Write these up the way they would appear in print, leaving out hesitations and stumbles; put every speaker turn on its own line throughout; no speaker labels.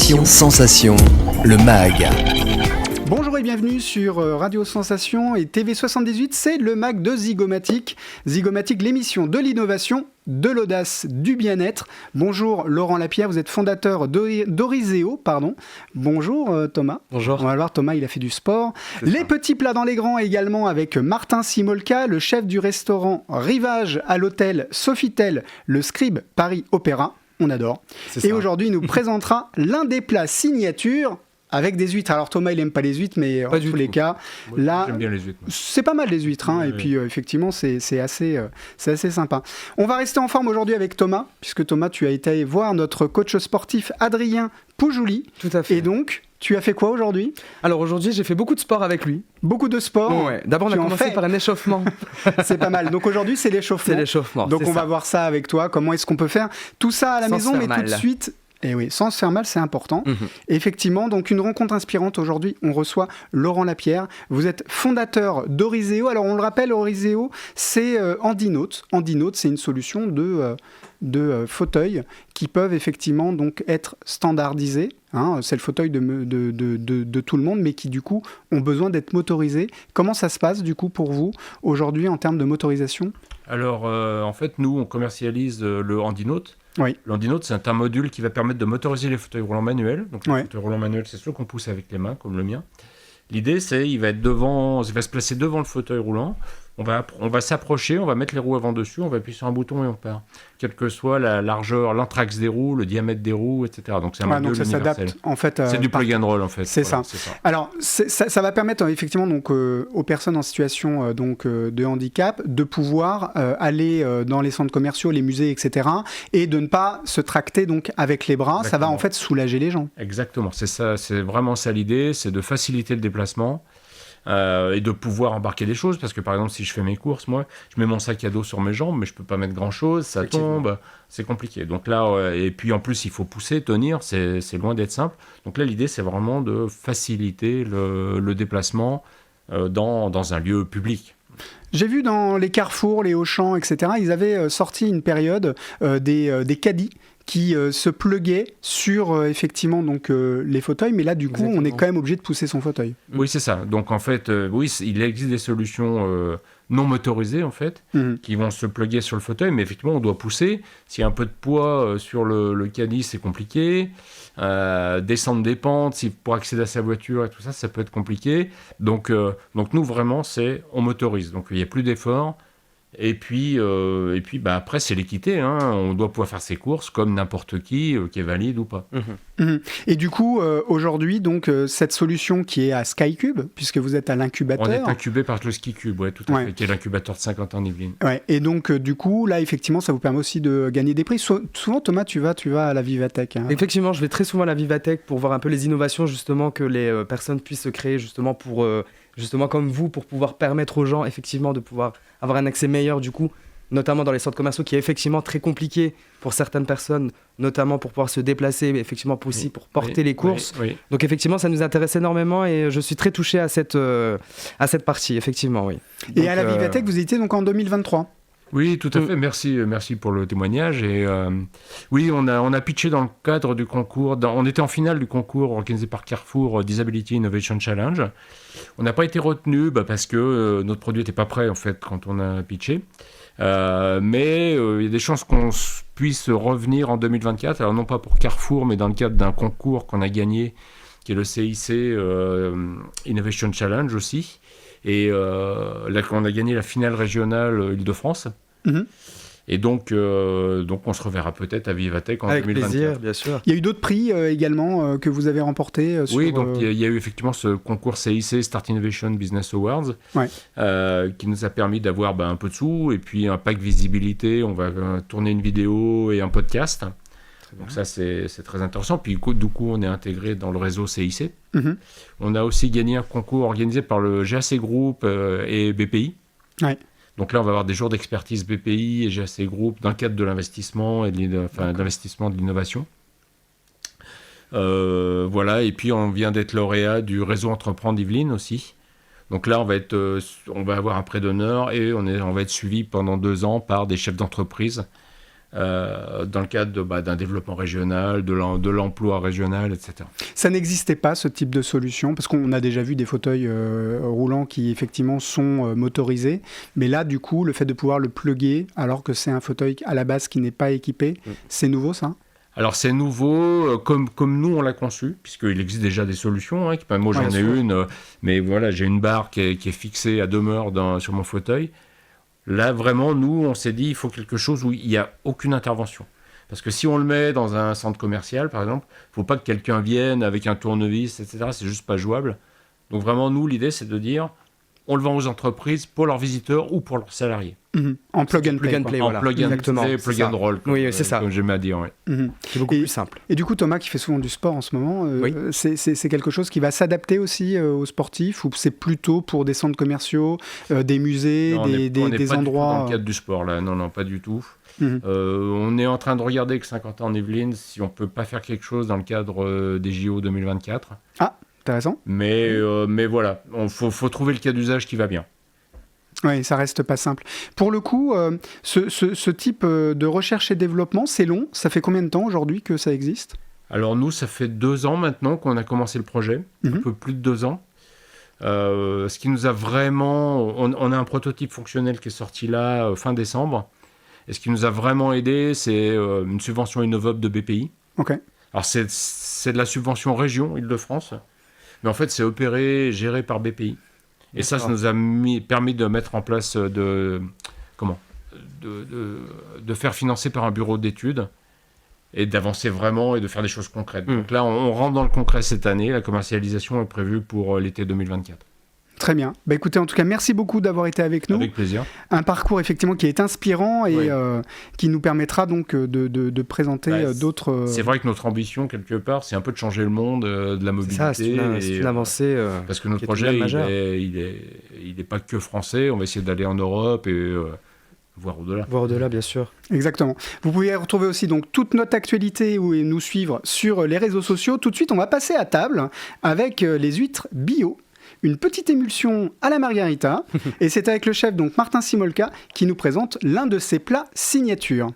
Radio Sensation, le MAG.
Bonjour et bienvenue sur Radio Sensation et TV78, c'est le MAG de Zygomatic. Zygomatic, l'émission de l'innovation, de l'audace, du bien-être. Bonjour Laurent Lapierre, vous êtes fondateur d'Oriseo, Bonjour Thomas.
Bonjour.
On va voir, Thomas, il a fait du sport. Les petits plats dans les grands également avec Martin Simolka, le chef du restaurant Rivage à l'hôtel Sofitel, le Scribe Paris Opéra. On adore. Et aujourd'hui, il nous présentera l'un des plats signature avec des huîtres. Alors Thomas, il n'aime pas les huîtres, mais en tous les cas,
moi,
là,
j'aime bien les huîtres.
C'est pas mal les huîtres, hein,
oui,
et puis effectivement, c'est assez sympa. On va rester en forme aujourd'hui avec Thomas, puisque Thomas, tu as été voir notre coach sportif Adrien Poujouli.
Tout à fait.
Et donc, tu as fait quoi aujourd'hui ?
Alors aujourd'hui, j'ai fait beaucoup de sport avec lui.
Beaucoup de sport.
Ouais. D'abord, on a commencé par un échauffement.
C'est pas mal. Donc aujourd'hui, c'est l'échauffement.
C'est l'échauffement.
Donc on va voir ça avec toi. Comment est-ce qu'on peut faire tout ça à la maison, mais tout de suite. Et oui, sans se faire mal, c'est important. Effectivement, donc une rencontre inspirante aujourd'hui. On reçoit Laurent Lapierre. Vous êtes fondateur d'Oriseo. Alors on le rappelle, Oriseo, c'est Handinote. Handinote, c'est une solution de fauteuils qui peuvent effectivement donc être standardisés. Hein, c'est le fauteuil de tout le monde, mais qui du coup ont besoin d'être motorisés. Comment ça se passe du coup pour vous aujourd'hui en termes de motorisation ?
Alors en fait, nous on commercialise le Handinote.
Oui.
Le Handinote, c'est un module qui va permettre de motoriser les fauteuils roulants manuels. Donc les fauteuils roulants manuels, c'est ceux qu'on pousse avec les mains, comme le mien. L'idée, c'est il va se placer devant le fauteuil roulant. On va s'approcher, on va mettre les roues avant dessus, on va appuyer sur un bouton et on part. Quelle que soit la largeur, l'anthrax des roues, le diamètre des roues, etc. Donc c'est un module
donc ça
universel.
S'adapte en fait.
C'est du plug and roll en fait.
C'est ça. Alors ça va permettre effectivement donc aux personnes en situation de handicap de pouvoir aller dans les centres commerciaux, les musées, etc. et de ne pas se tracter donc avec les bras.
Exactement.
Ça va en fait soulager les gens.
Exactement. C'est ça. C'est vraiment ça l'idée, c'est de faciliter le déplacement. Et de pouvoir embarquer des choses, parce que par exemple si je fais mes courses, moi je mets mon sac à dos sur mes jambes mais je peux pas mettre grand chose, ça tombe, c'est compliqué. Donc là et puis en plus il faut pousser, tenir, c'est loin d'être simple. Donc là l'idée c'est vraiment de faciliter le déplacement dans un lieu public.
J'ai vu dans les carrefours, les Auchan, etc., ils avaient sorti une période des caddies qui se pluguaient sur effectivement donc les fauteuils, mais là du coup on est quand même obligé de pousser son fauteuil.
Oui c'est ça. Donc en fait oui il existe des solutions non motorisées en fait qui vont se pluguer sur le fauteuil, mais effectivement on doit pousser. S'il y a un peu de poids sur le caddie c'est compliqué. Descendre des pentes pour accéder à sa voiture et tout ça peut être compliqué. Donc nous vraiment on motorise. Donc il n'y a plus d'efforts. Et puis après c'est l'équité, hein. On doit pouvoir faire ses courses comme n'importe qui est valide ou pas.
Et du coup aujourd'hui donc cette solution qui est à SkyCube, puisque vous êtes à l'incubateur.
On est incubé par le SkyCube, tout à fait, qui est l'incubateur de 50 ans en Yvelines.
Ouais. Et donc du coup là effectivement ça vous permet aussi de gagner des prix. Souvent Thomas tu vas à la Vivatech. Hein.
Effectivement je vais très souvent à la Vivatech pour voir un peu les innovations justement que les personnes puissent se créer justement pour justement comme vous, pour pouvoir permettre aux gens effectivement de pouvoir avoir un accès meilleur du coup, notamment dans les centres commerciaux qui est effectivement très compliqué pour certaines personnes, notamment pour pouvoir se déplacer, mais effectivement aussi pour porter les courses. Oui. Donc effectivement ça nous intéresse énormément et je suis très touché à cette partie, effectivement, oui.
Et
donc,
à la Vivatech vous étiez donc en 2023 ?
Oui, tout à fait. Merci pour le témoignage. Et oui, on a pitché dans le cadre du concours. On était en finale du concours organisé par Carrefour Disability Innovation Challenge. On n'a pas été retenu parce que notre produit n'était pas prêt en fait quand on a pitché. Mais il y a des chances qu'on puisse revenir en 2024. Alors non pas pour Carrefour, mais dans le cadre d'un concours qu'on a gagné, qui est le CIC Innovation Challenge aussi. Et là, on a gagné la finale régionale Île-de-France. Et donc on se reverra peut-être à Vivatech en 2024. Avec plaisir,
bien sûr.
Il y a eu d'autres prix également que vous avez remportés
Oui, donc il y a eu effectivement ce concours CIC Start Innovation Business Awards qui nous a permis d'avoir un peu de sous et puis un pack visibilité. On va tourner une vidéo et un podcast. Donc ça, c'est très intéressant. Puis du coup, on est intégré dans le réseau CIC. On a aussi gagné un concours organisé par le GAC Group et BPI. Ouais. Donc là, on va avoir des jours d'expertise BPI et GAC Group dans le cadre de l'investissement et de l'investissement de l'innovation. Voilà. Et puis, on vient d'être lauréat du réseau Entreprendre Yvelines aussi. Donc là, on va avoir un prêt d'honneur et on va être suivi pendant 2 ans par des chefs d'entreprise dans le cadre d'un développement régional, de l'emploi régional, etc.
Ça n'existait pas, ce type de solution, parce qu'on a déjà vu des fauteuils roulants qui effectivement sont motorisés, mais là du coup le fait de pouvoir le plugger alors que c'est un fauteuil à la base qui n'est pas équipé, c'est nouveau ça ?
Alors c'est nouveau, comme nous on l'a conçu, puisqu'il existe déjà des solutions, moi j'en ai une, mais voilà, j'ai une barre qui est fixée à demeure sur mon fauteuil. Là, vraiment, nous, on s'est dit, il faut quelque chose où il n'y a aucune intervention. Parce que si on le met dans un centre commercial, par exemple, il ne faut pas que quelqu'un vienne avec un tournevis, etc. C'est juste pas jouable. Donc vraiment, nous, l'idée, c'est de dire, on le vend aux entreprises pour leurs visiteurs ou pour leurs salariés.
En plug and play.
En plug and roll,
c'est ça.
Comme j'aime à dire. Ouais.
C'est beaucoup plus simple.
Et du coup, Thomas, qui fait souvent du sport en ce moment, c'est quelque chose qui va s'adapter aussi aux sportifs, ou c'est plutôt pour des centres commerciaux, des musées, des endroits...
Dans le cadre du sport, là. Non, pas du tout. On est en train de regarder avec Saint-Quentin-en-Yvelines si on ne peut pas faire quelque chose dans le cadre des JO 2024.
Ah, intéressant.
Mais voilà, il faut trouver le cas d'usage qui va bien.
Oui, ça reste pas simple. Pour le coup, ce type de recherche et développement, c'est long. Ça fait combien de temps aujourd'hui que ça existe ?
Alors nous, ça fait 2 ans maintenant qu'on a commencé le projet, un peu plus de 2 ans. Ce qui nous a vraiment... On a un prototype fonctionnel qui est sorti là fin décembre. Et ce qui nous a vraiment aidé, c'est une subvention Innovop de BPI.
Ok.
Alors c'est de la subvention région Île-de-France, mais en fait c'est opéré, géré par BPI. Et ça nous a permis de mettre en place de faire financer par un bureau d'études et d'avancer vraiment et de faire des choses concrètes. Donc là, on rentre dans le concret cette année. La commercialisation est prévue pour l'été 2024. Très
bien. Écoutez, en tout cas, merci beaucoup d'avoir été avec nous.
Avec plaisir.
Un parcours effectivement qui est inspirant et qui nous permettra donc de présenter d'autres...
C'est vrai que notre ambition, quelque part, c'est un peu de changer le monde de la mobilité.
C'est une avancée.
Parce que notre projet, il n'est pas que français. On va essayer d'aller en Europe et... voire au-delà.
Voire au-delà, bien sûr.
Exactement. Vous pouvez retrouver aussi donc toute notre actualité et nous suivre sur les réseaux sociaux. Tout de suite, on va passer à table avec les huîtres bio. Une petite émulsion à la margarita. Et c'est avec le chef donc Martin Simolka qui nous présente l'un de ses plats signature.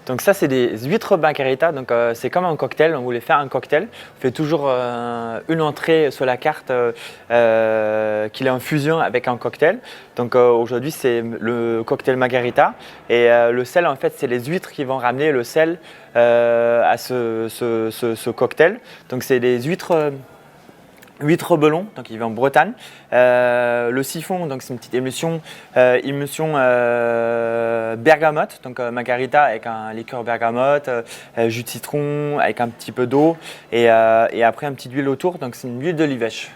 Donc ça, c'est des huîtres margarita, donc c'est comme un cocktail. On voulait faire un cocktail. On fait toujours une entrée sur la carte qu'il est en fusion avec un cocktail. Donc aujourd'hui, c'est le cocktail margarita. Et le sel, en fait, c'est les huîtres qui vont ramener le sel à ce cocktail. Donc c'est des huîtres belon, donc il vient en Bretagne. Le siphon, donc c'est une petite émulsion bergamote, donc margarita avec un liqueur bergamote, jus de citron avec un petit peu d'eau et après un petit huile autour, donc c'est une huile d'olivèche.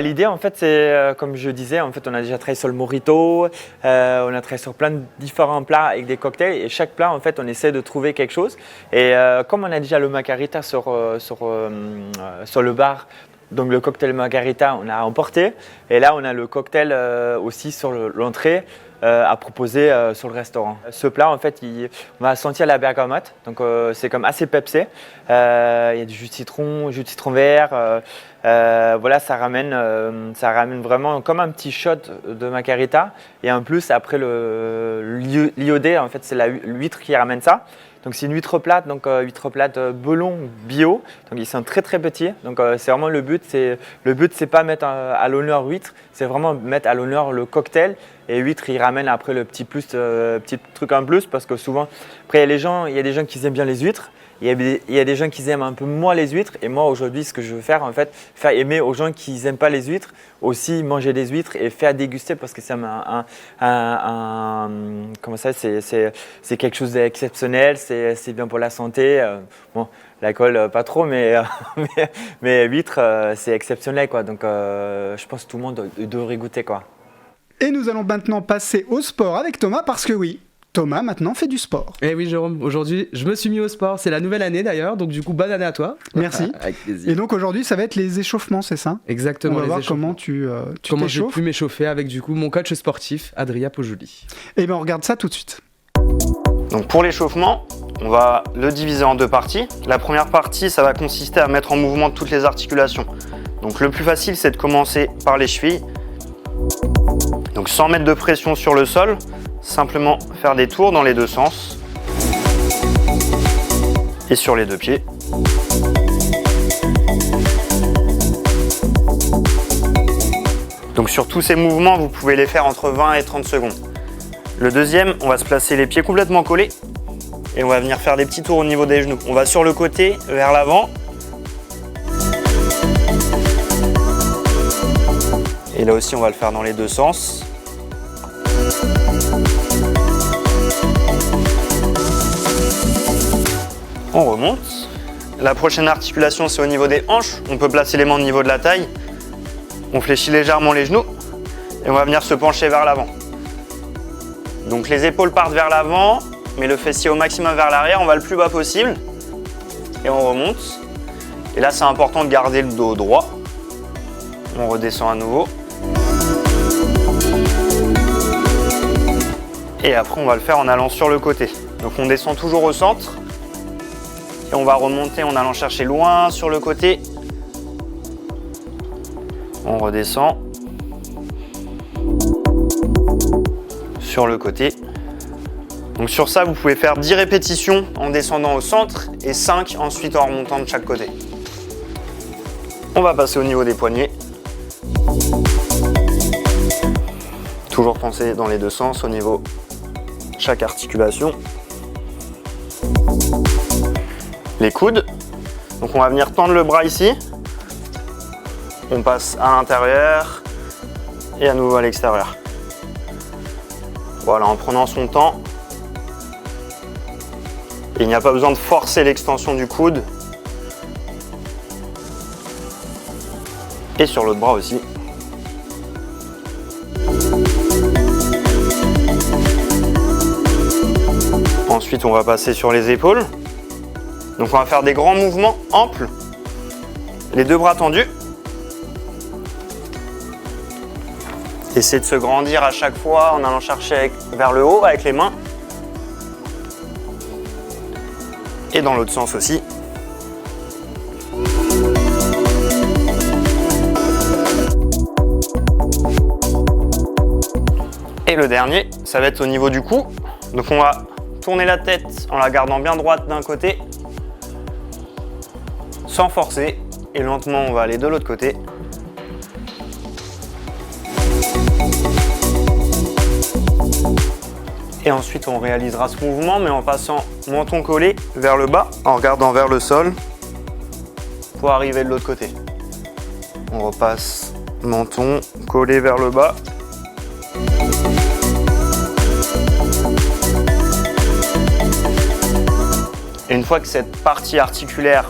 L'idée, en fait, c'est comme je disais, en fait, on a déjà travaillé sur le mojito, on a travaillé sur plein de différents plats avec des cocktails et chaque plat, en fait, on essaie de trouver quelque chose. Et comme on a déjà le margarita sur le bar, donc le cocktail margarita, on a emporté. Et là, on a le cocktail aussi sur l'entrée à proposer sur le restaurant. Ce plat, en fait, on va sentir la bergamote. Donc c'est comme assez pepsé. Il y a du jus de citron vert. Voilà, ça ramène vraiment comme un petit shot de margarita. Et en plus, après l'iodé, en fait, c'est l'huître qui ramène ça. Donc c'est une huître plate, belon bio. Donc ils sont très très petits. Donc c'est vraiment le but, c'est pas mettre à l'honneur huître, c'est vraiment mettre à l'honneur le cocktail. Et huître, il ramène après le petit truc en plus parce que souvent, après il y a des gens qui aiment bien les huîtres. Il y a des gens qui aiment un peu moins les huîtres et moi aujourd'hui ce que je veux faire en fait, faire aimer aux gens qui n'aiment pas les huîtres aussi manger des huîtres et faire déguster parce que c'est c'est quelque chose d'exceptionnel, c'est bien pour la santé. Bon, l'alcool pas trop mais huîtres c'est exceptionnel quoi. Donc je pense que tout le monde devrait goûter quoi.
Et nous allons maintenant passer au sport avec Thomas parce que oui, Thomas, maintenant, fait du sport.
Eh oui, Jérôme, aujourd'hui, je me suis mis au sport. C'est la nouvelle année, d'ailleurs. Donc, du coup, bonne année à toi.
Merci.
Avec plaisir.
Et donc, aujourd'hui, ça va être les échauffements, c'est ça ?
Exactement.
On va voir comment tu
comment
t'échauffes.
J'ai pu m'échauffer avec, du coup, mon coach sportif, Adrien Pojoli.
Eh bien, on regarde ça tout de suite.
Donc, pour l'échauffement, on va le diviser en 2 parties. La première partie, ça va consister à mettre en mouvement toutes les articulations. Donc, le plus facile, c'est de commencer par les chevilles. Donc, sans mettre de pression sur le sol, simplement faire des tours dans les 2 sens. et sur les deux pieds. Donc sur tous ces mouvements, vous pouvez les faire entre 20 et 30 secondes. Le deuxième, on va se placer les pieds complètement collés et on va venir faire des petits tours au niveau des genoux. On va sur le côté, vers l'avant. Et là aussi, on va le faire dans les deux sens. On remonte. La prochaine articulation, c'est au niveau des hanches. On peut placer les mains au niveau de la taille. On fléchit légèrement les genoux et on va venir se pencher vers l'avant. Donc les épaules partent vers l'avant, mais le fessier au maximum vers l'arrière. On va le plus bas possible et on remonte. Et là, c'est important de garder le dos droit. On redescend à nouveau. Et après, on va le faire en allant sur le côté. Donc on descend toujours au centre. Et on va remonter en allant chercher loin sur le côté. On redescend. Sur le côté. Donc sur ça, vous pouvez faire 10 répétitions en descendant au centre et 5 ensuite en remontant de chaque côté. On va passer au niveau des poignets. Toujours penser dans les deux sens au niveau de chaque articulation. Les coudes. Donc on va venir tendre le bras ici. On passe à l'intérieur et à nouveau à l'extérieur. Voilà, en prenant son temps. Et il n'y a pas besoin de forcer l'extension du coude. Et sur l'autre bras aussi. Ensuite, on va passer sur les épaules. Donc on va faire des grands mouvements amples. Les deux bras tendus. Essayez de se grandir à chaque fois en allant chercher vers le haut avec les mains. Et dans l'autre sens aussi. Et le dernier, ça va être au niveau du cou. Donc on va tourner la tête en la gardant bien droite d'un côté, sans forcer. Et lentement, on va aller de l'autre côté. Et ensuite, on réalisera ce mouvement, mais en passant menton collé vers le bas, en regardant vers le sol, pour arriver de l'autre côté. On repasse menton collé vers le bas. Et une fois que cette partie articulaire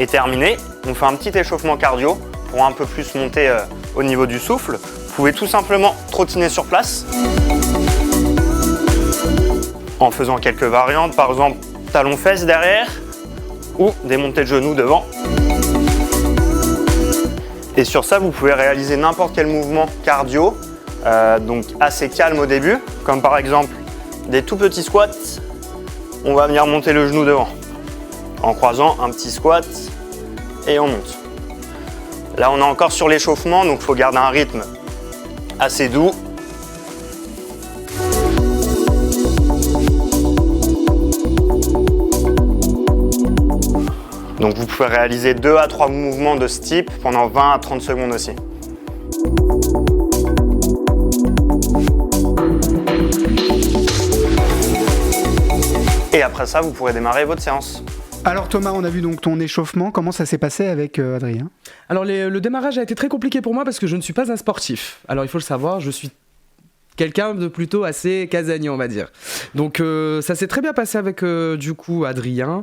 est terminée, on fait un petit échauffement cardio pour un peu plus monter au niveau du souffle. Vous pouvez tout simplement trottiner sur place en faisant quelques variantes, par exemple talons-fesses derrière ou des montées de genoux devant. Et sur ça, vous pouvez réaliser n'importe quel mouvement cardio, donc assez calme au début, comme par exemple des tout petits squats. On va venir monter le genou devant en croisant un petit squat et on monte. Là, on est encore sur l'échauffement, donc il faut garder un rythme assez doux. Donc vous pouvez réaliser 2 à 3 mouvements de ce type pendant 20 à 30 secondes aussi. Et après ça, vous pourrez démarrer votre séance.
Alors Thomas, on a vu donc ton échauffement. Comment ça s'est passé avec Adrien ?
Alors le démarrage a été très compliqué pour moi parce que je ne suis pas un sportif. Alors il faut le savoir, je suis quelqu'un de plutôt assez casanier, on va dire. Donc ça s'est très bien passé avec du coup Adrien.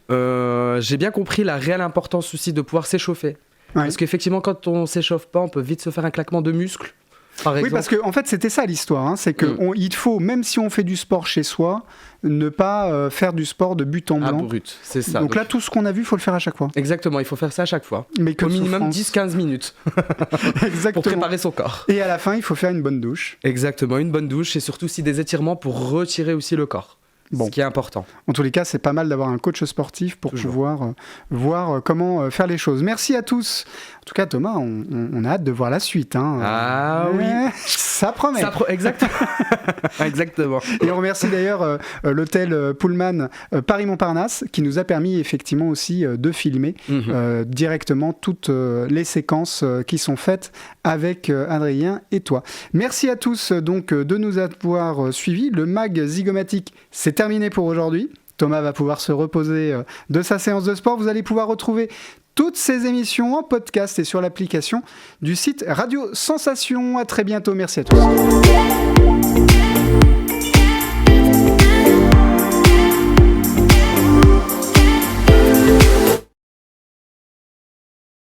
J'ai bien compris la réelle importance aussi de pouvoir s'échauffer. Ouais. Parce qu'effectivement, quand on s'échauffe pas, on peut vite se faire un claquement de muscles. Par exemple.
Oui, parce qu'en fait, c'était ça l'histoire. Hein, c'est qu'il faut, même si on fait du sport chez soi, ne pas faire du sport de but en blanc.
Brut, c'est ça.
Donc là, tout ce qu'on a vu, il faut le faire à chaque fois.
Exactement, il faut faire ça à chaque fois.
Mais
au minimum 10-15 minutes.
Exactement.
Pour préparer son corps.
Et à la fin, il faut faire une bonne douche.
Exactement, une bonne douche et surtout aussi des étirements pour retirer aussi le corps. Bon. Ce qui est important.
En tous les cas, c'est pas mal d'avoir un coach sportif pour pouvoir voir comment faire les choses. Merci à tous. En tout cas, Thomas, on a hâte de voir la suite.
Ah oui.
Ça promet.
Exactement. Exactement.
Et on remercie d'ailleurs l'hôtel Pullman Paris-Montparnasse qui nous a permis effectivement aussi de filmer directement toutes les séquences qui sont faites avec Adrien et toi. Merci à tous donc de nous avoir suivis. Le mag Zygomatic, c'est terminé pour aujourd'hui. Thomas va pouvoir se reposer de sa séance de sport. Vous allez pouvoir retrouver toutes ces émissions en podcast et sur l'application du site Radio Sensation. À très bientôt. Merci à tous.